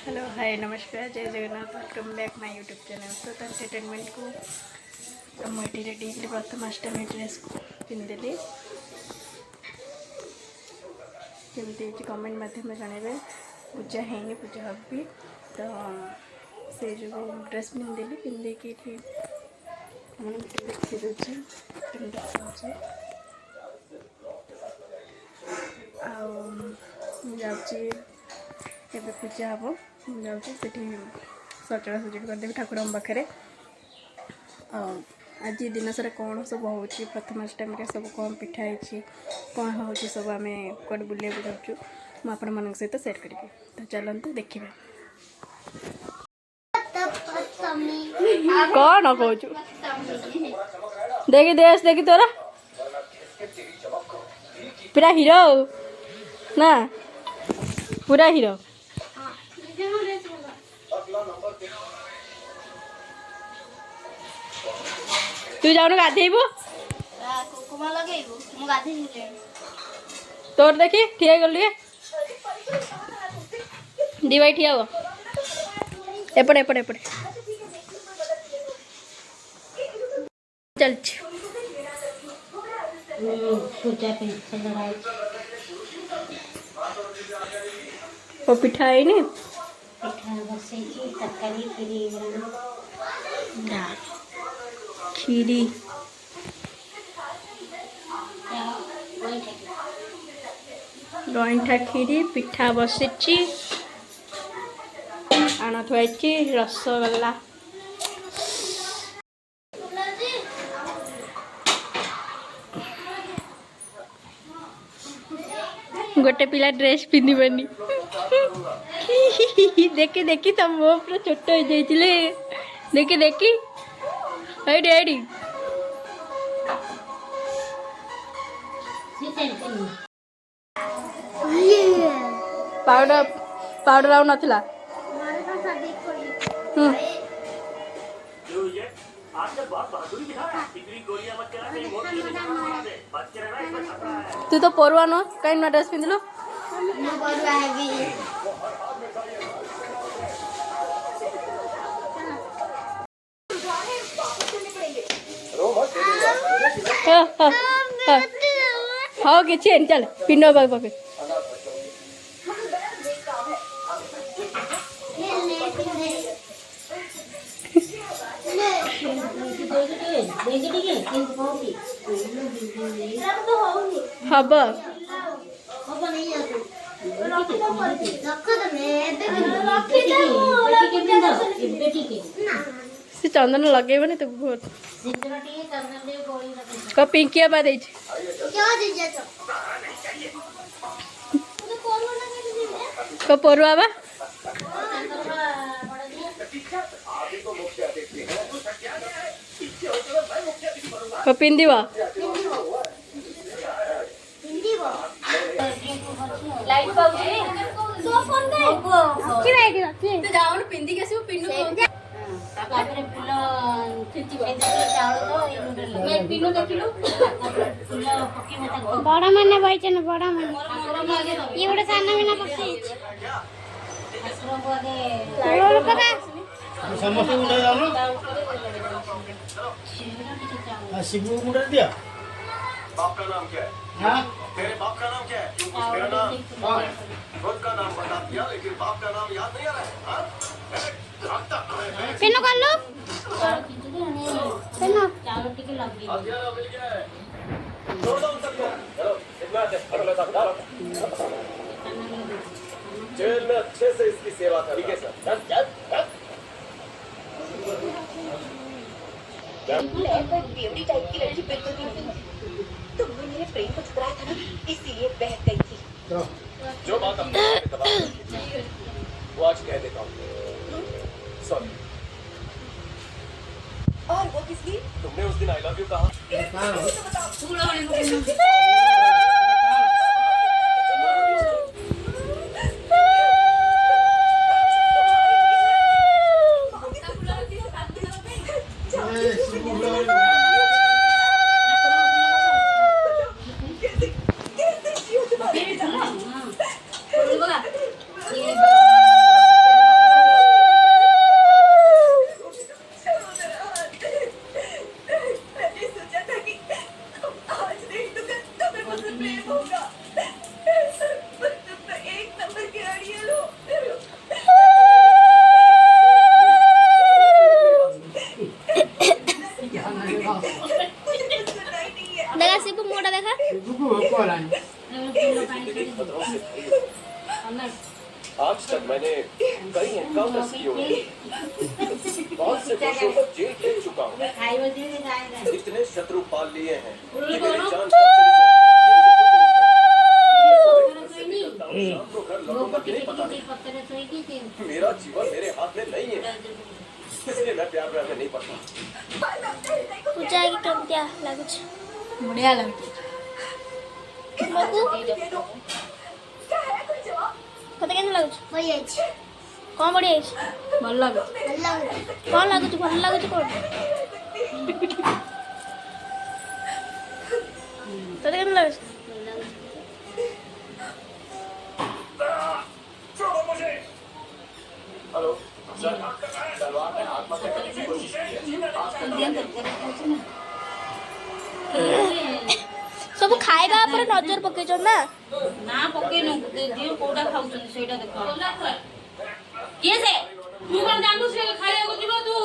Hello hi नमस्कार जय Jagannath welcome back my YouTube channel तो एंटरटेनमेंट को मुझे रेडी प्रथमाष्टमी ड्रेस को पिंधिली केमती कमेंट मध्यम जनइबे पूजा है पूजा हबी तो से जो ड्रेस पिंधिली पिंधिकी देखी दूसरी जाऊँगी एवं पूजा हम जाऊँगी सजड़ा सजड़ी करदेवी ठाकुर पाखे आज दिन सारा कौन सब हो प्रथमाष्टमी सब कौन पिठा कौन हो सब आम कौन बुले जाऊँ मुझे सहित सेयार करी तो चलते देखिए कौन कौच देखी देश देखी तोरा पूरा हीरो ना पूरा हीरो तू जाऊन गाधेबू तोर देखी ठिया गल दी भाई ठिया हो एपटे एपटे एपटे चल वो पिठा है नी खीरी गईठा खीरी पिठा बसी आण थुआई रसगोल्ला गोटे पिला ड्रेस पिंधिबनी देखी देखी तम मो पूरा छोट हो जाइए देखी देखी एडी पाउडर पाउडर आउ नथिला तू तो परुआ न कहीं ना ड्रेस पिंधलु हाँ किसी चल पिंड पाखे हम से चंदन लगेबनी तो बहुत को पिंकिया बा दे को परुआ बा को पिंदिवा लाइट पाउजी तो फोन दे की लाइट रखी तो जाओ न पिंदी के से पिन्नु तापर फूल खिची के चावल तो मैं पिन्नु देखिलु फूल पकी मत बड़ा माने बैठन बड़ा माने ये बड़ा साना में ना पकी असरो को आगे रोल पका समोसा उड़ा जाओ शिबू मुड़ा दिया बाप का नाम क्या है हां तेरे बाप का नाम क्या है मेरा नाम खुद का नाम बता दिया लेकिन बाप का नाम याद नहीं आ रहा है हां पेनो कर लो पेनो चावल टिके लगी अध्याय मिल गया है छोड़ दो उन सबको चलो इतना दे अगला तक डालो जेल में अच्छे से इसकी सेवा कर ठीक है सर चल चल बेवड़ी टाइप की लड़की बिल्कुल भी नहीं तुमने मेरे प्रेम को ठुकराया था ना इसीलिए बह गई थी जो बात हमने वो आज कह देता हूँ सॉरी और वो किस लिए तुमने उस दिन आई लव यू कहा आज तक मैंने कई एनकाउंटर्स किए हैं, बहुत से दोषों को जेल भेज चुका हूँ, इतने शत्रु पाल लिए हैं कि मेरी जान कब चली जाए ये मुझे खुद नहीं पता। शाम को घर लौटूंगा कि नहीं पता नहीं। मेरा जीवन मेरे हाथ में नहीं है, इसलिए मैं प्यार में नहीं पड़ता। पूजा की क्या लाଗୁଛି बढ़िया लाଗୁଛି बाबू कते केन लाଗୁଛି बढ़िया अछि कोन बढ़िया अछि ଭଲ ଲାଗୁଛି कोन लाଗୁଛି ଭଲ लाଗୁଛି कोन तते केन लाଗୁଛି हेलो सर, तलवार ने आत्महत्या करने की कोशिश की है। सब खाइबा पर नजर पकेछ ना ना पकेनु दियो कोडा खाउछन सेटा देखो के से तू कोन जानू से खाइया को जीव तू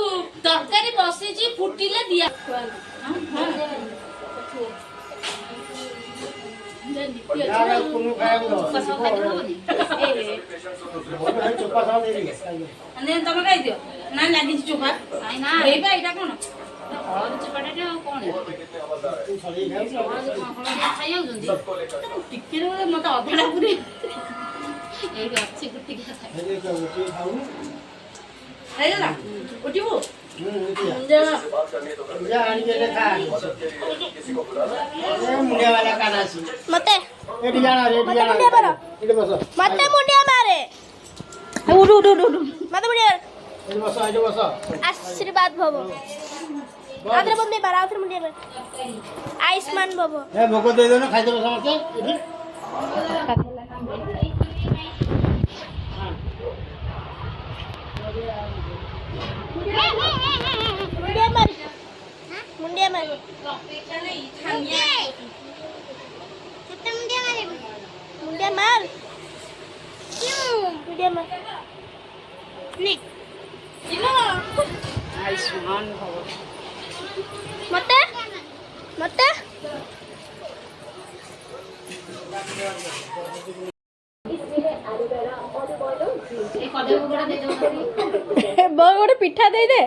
तरकारी बसी जी फुटिले दिया यार कोनो खाया को चोपा साव दे दी ने तमे खाइ दियो ना लागी चोखा काई ना हेबा एटा कोन और चपाटा टे कोन तू छली खाइया जंदी टिके रे मत अधडा पुरी ए अच्छी गुटी का खाइ हे के उठी खाऊ हैला उठिबो उठिया बात करनी है तो कर। जा आनी के खा किसी को बुलाना ए मुंडिया वाला कानासी मते एडी जाना रे मते मुंडिया मारो एडी बस मते मुंडिया मारे उठ उठ उठ उठ मते मुंडिया एडी बस आशीर्वाद भव आदर मुंडिया मार आदर मुंडिया मार आयुष्मान भव ए भोको दे दो ना खाइ दो समझते एडी मुंडिया मार मुंडिया मार मुंडिया मार क्यों मुंडिया मार नहीं आयुष्मान भव मते मते ए कदे गोड़ा दे दो बो गोटे पिठा दे दे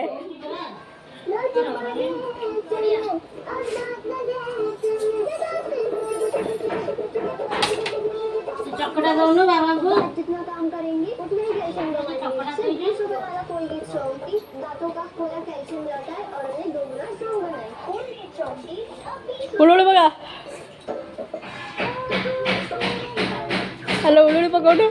चकड़ा दउनो बाबा को जितना काम करेंगे उतना ही कैल्शियम चकड़ा सिर्फ दे 20 रुपए वाला कोलगेट चौकी दांतों का पूरा कैल्शियम लाता है और उन्हें दोगुना स्ट्रॉन्ग बनाए कोलगेट चौकी अब 20 उलुड़ी बगा हेलो उलुड़ी पकोड़ो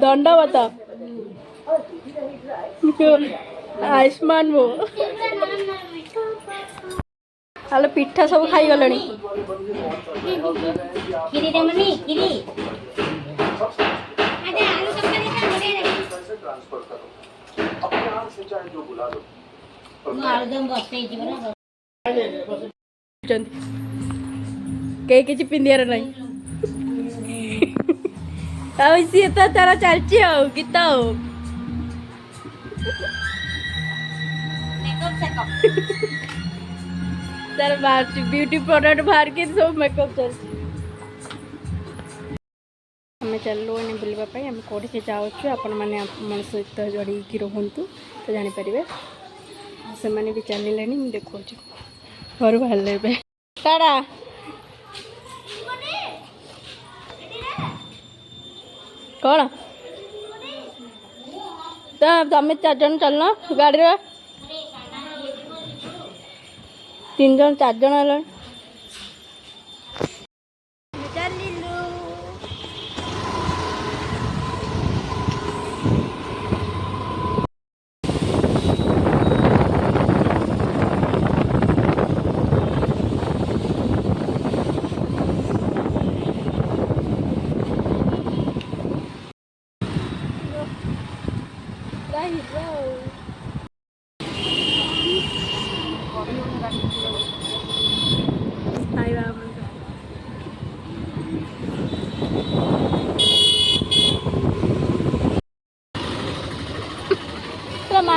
दंड बता आयुष्मान वो हेलो पिठा सब खाई गलणी गिरी रे मनी गिरी अरे आलू तरकारी का बड़े रे पैसे ट्रांसफर करो, अपने आप से चाहे जो बुला लो। आलू दम बसते जीवन के किसी पिंदियार नहीं अब इसी तो तारा चलची हो गीता हो मेकअप सेकअप तार बाहर ब्यूटी प्रोडक्ट बाहर के सब मेकअप चलची आम चलू एने बुलवाई आम कौटी से जाऊँ आपण मैंने मन सहित जड़िकी रुहतु तो जानीपर से मैंने भी चलिए देखा घर बाहर काड़ा कौन तो तमें 4 जन चलना गाड़ी रे 3 जन 4 जन है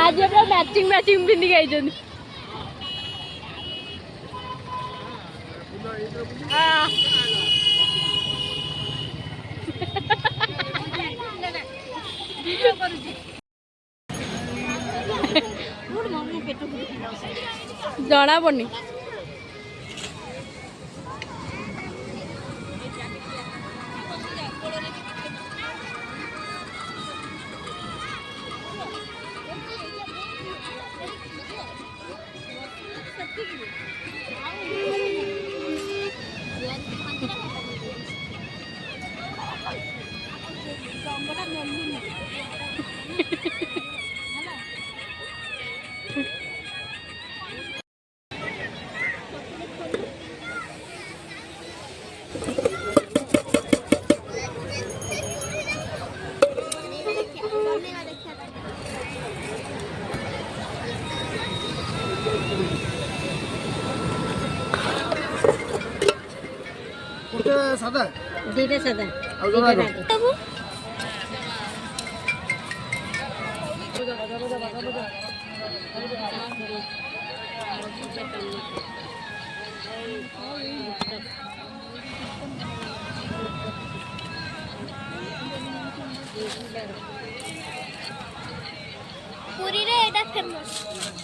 आज अपना मैचिंग मैचिंग पिंधि गई जना पड़नी সাদা দুইটা সাদা আর জোড়া ପୁରୀରେ ଏଇଟା ଫେମସ୍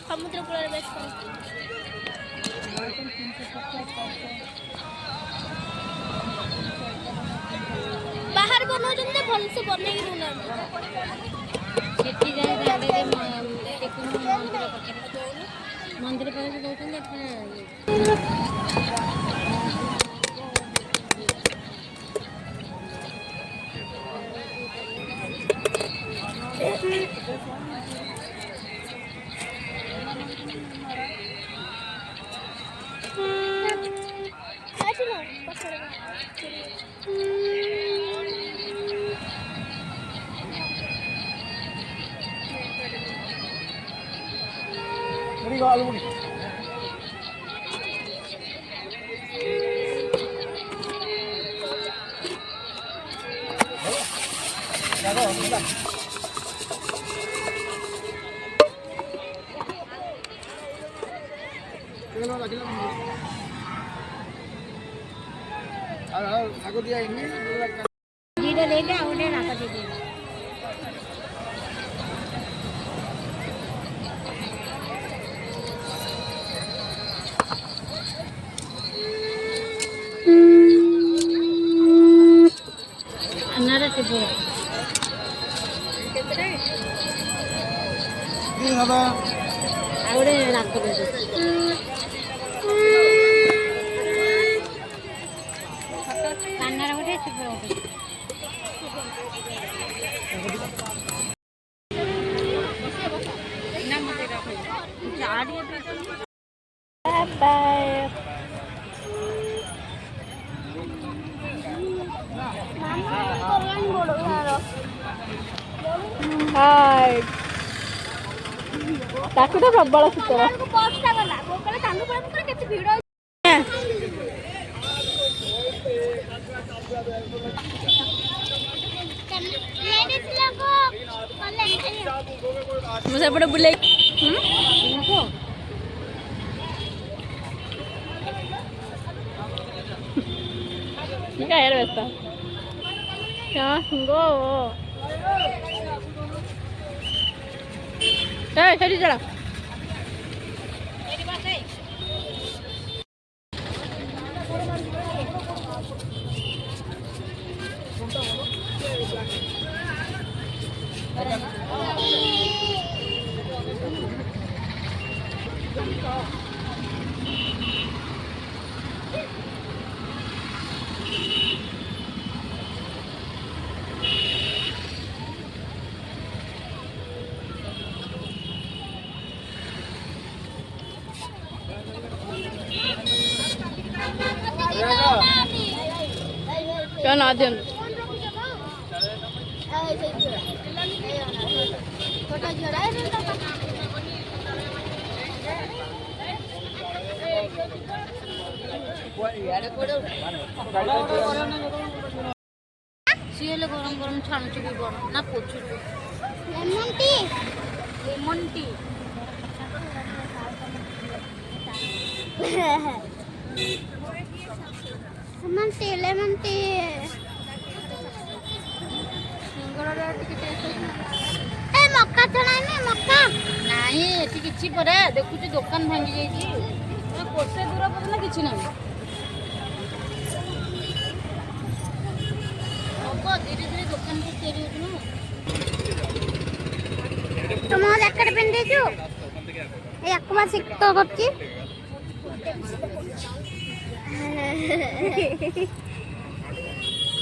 ସମୁଦ୍ର କୂଳରେ ବେଶ ବାହାରେ ବନାଉଛନ୍ତି ଯେ ଭଲସେ ବନେଇକି ଦଉନାହାନ୍ତି ସେଠି ଯାଇ ଦାଣ୍ଡରେ ମନ୍ଦିର ପାଖରେ ଦଉଛନ୍ତି মুড়ি খাও আলু মুড়ি আগে দিয়ে আইনি দুইটা লেগে ওটা রাখা দিবি अन्नारा टिपो দাদা आवडे राखतो कान्नारा गोटे टिपो हाय ताकू तो प्रबल शीतल ବର୍ଷା ଗଲା ଗୋପାଳ ତାଙ୍କୁ ପରେ କେତେ ଭିଡ଼ ଲେଡିସ୍ ଲୋକ मुझे बड़े बुले क्या यार वैसा क्या गो चली चला क्या ना दिन छोटा झोड़ा है ସିଏ ହେଲେ ଗରମ ଗରମ ଛାଣୁଛୁ ବି ବଡ଼ ନା ପୋଛୁଛୁ ଲେମନ ଟି লেমন টি লেমন টি ଏ ମକା ଛଣାଇନି ମକା ନାହିଁ ଏଠି କିଛି ପରେ ଦେଖୁଛୁ ଦୋକାନ ଭାଙ୍ଗି ଯାଇଛି କୋଷେ ଦୂର ପର୍ଯ୍ୟନ୍ତ କିଛି ନାହିଁ ହବ ଧୀରେ ଧୀରେ ଦୋକାନ ତିଆରି ହଉଛି ନା ତୁମ ଜ୍ୟାକେଟ ପିନ୍ଧିଛୁ ୟାକୁ ବା ଶୀତ କରୁଛି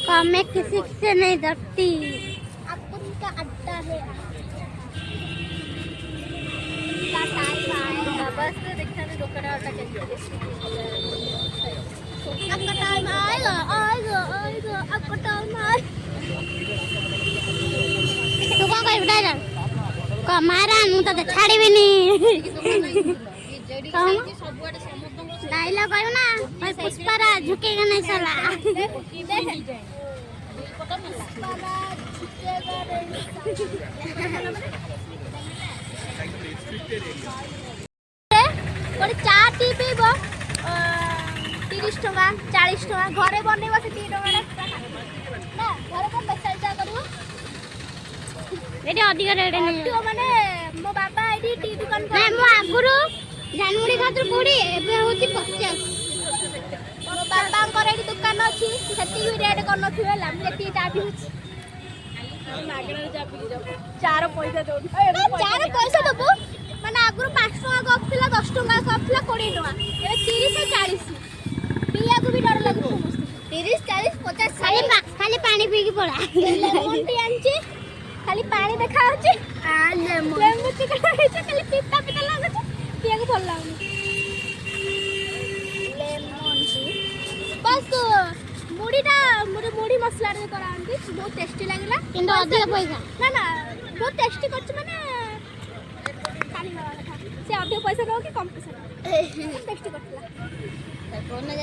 कमे किसी से नहीं डरती अपन का अड्डा है बस देखते दुकान आपका टाइम आएगा आएगा आएगा आपका टाइम आएगा तू कौन कर बेटा जा कमारा मुझे तो छाड़ी भी नहीं डायलॉग कहू ना भाई पुष्पारा झुकेगा नहीं साला गोटे चा टी पीब 30 टका 40 टका घरे बनइब से 3 टका ना घरे कौन बेसाल चा करबो एटी अधिक रेट नहीं माने मो बाबा एटी टी दुकान ना मो आगुरु जानमुड़ी खातिर पूरी एबे होती 50 मो बाबा कर एटी दुकान अछि सेती भी रेट करन थिवे ला एटी टा भी मागणार चापी जाऊ चार पैसा दो चार पैसा दबो माने आगुरु 5 टका कप थिला 10 टका कप थिला 20 टका ए 30 से 40 पिया को भी डर लागु 30 40 50 खाली पानी पी के पड़ा लेमन टी आंची खाली पानी देखा होची आ लेमन टी खाली पिता पिता लागु पिया को भल लागु लेमन टी बस मुड़ीटा मुड़ी मसला रे करांती बहुत टेस्टी लागला किंतु अधिक पैसा ना ना बहुत टेस्टी करछ माने पानी वाला था से अधिक पैसा दो कि कम पैसा दो टेस्टी करथला फोन ना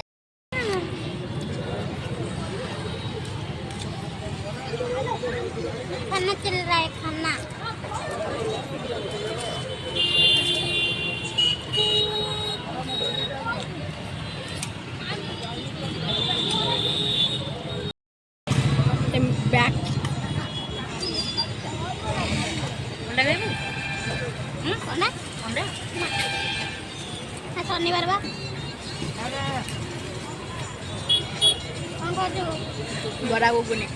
खाना चल रहा है खाना बैक अंडा खाइबू कोना अंडा शनिवार बा कौन कहू बड़ा गुगुनी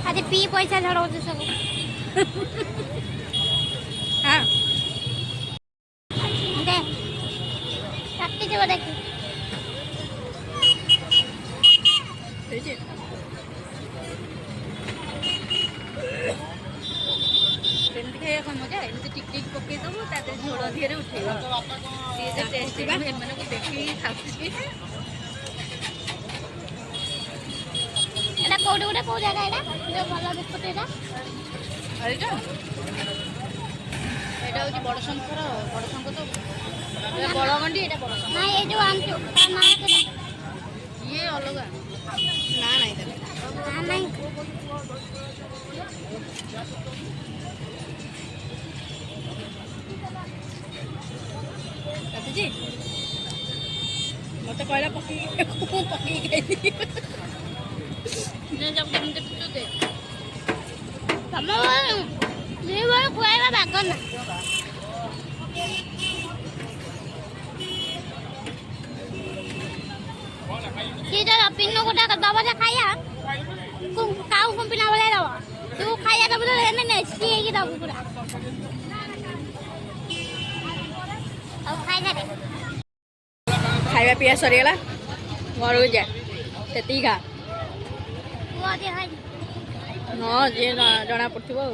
आज पी पैसा झड़ो सब हाँ दे काटी देव देखी ସେମିତି ଖାଇବା କ'ଣ ମଜା ଏମିତି ଟିକ ଟିକ ପକେଇ ଦେବୁ ତା ଦେହରେ ଝୋଳ ଧିଅରେ ଉଠେଇବ ସିଏ ଯେ ଟେଷ୍ଟି ବା ଏମାନଙ୍କୁ ଦେଖିକି ଖାଉଛି এটা কোড কোড কোন জায়গা এটা যে ভালো বিস্কুট এটা এটা হচ্ছে বড় শঙ্খ তো বড় গন্ডি এটা বড় শঙ্খ না এই যে আনছো তার নাম কি ইয়ে অলগা না নাই তাহলে না নাই কাটিজি মতে কয়লা পকি খাই না যাব তুমি তো দে ତମ ଦୁଇ ବଳ ଖୁଆଇବା ବାଗ ନା କିଟା ପିନୁ ଗୋଟା ଦବ ଯେ ଖାଇବା କାଉ କୁମ୍ପିନା ଭଳିଆ ଦବ ତୁ ଖାଇବା ଦବୁ ତ ଏନେ ନେସି ହେଇକି ଦବୁ ପୁରା ଆଉ ଖାଇବା ଦେ खाଇବା पिया सरीगला घर को जा सेती खा ତୁ ଅଧିକ ଖାଇ हाँ जी जना पड़ो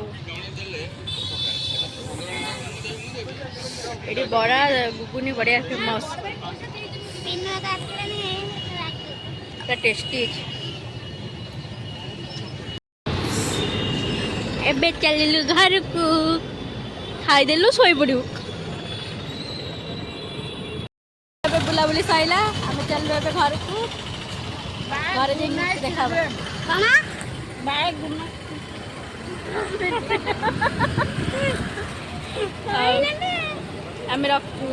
ये बड़ा गुगुनी बढ़िया फेमस ପିନୁ ଏକା ଆସିଲାନି टेस्टी एबे चललु घर को खाईदेलु शोई पड़ू बुलाबुली सैला आम चलु ए घर को घर देखा କଣ आम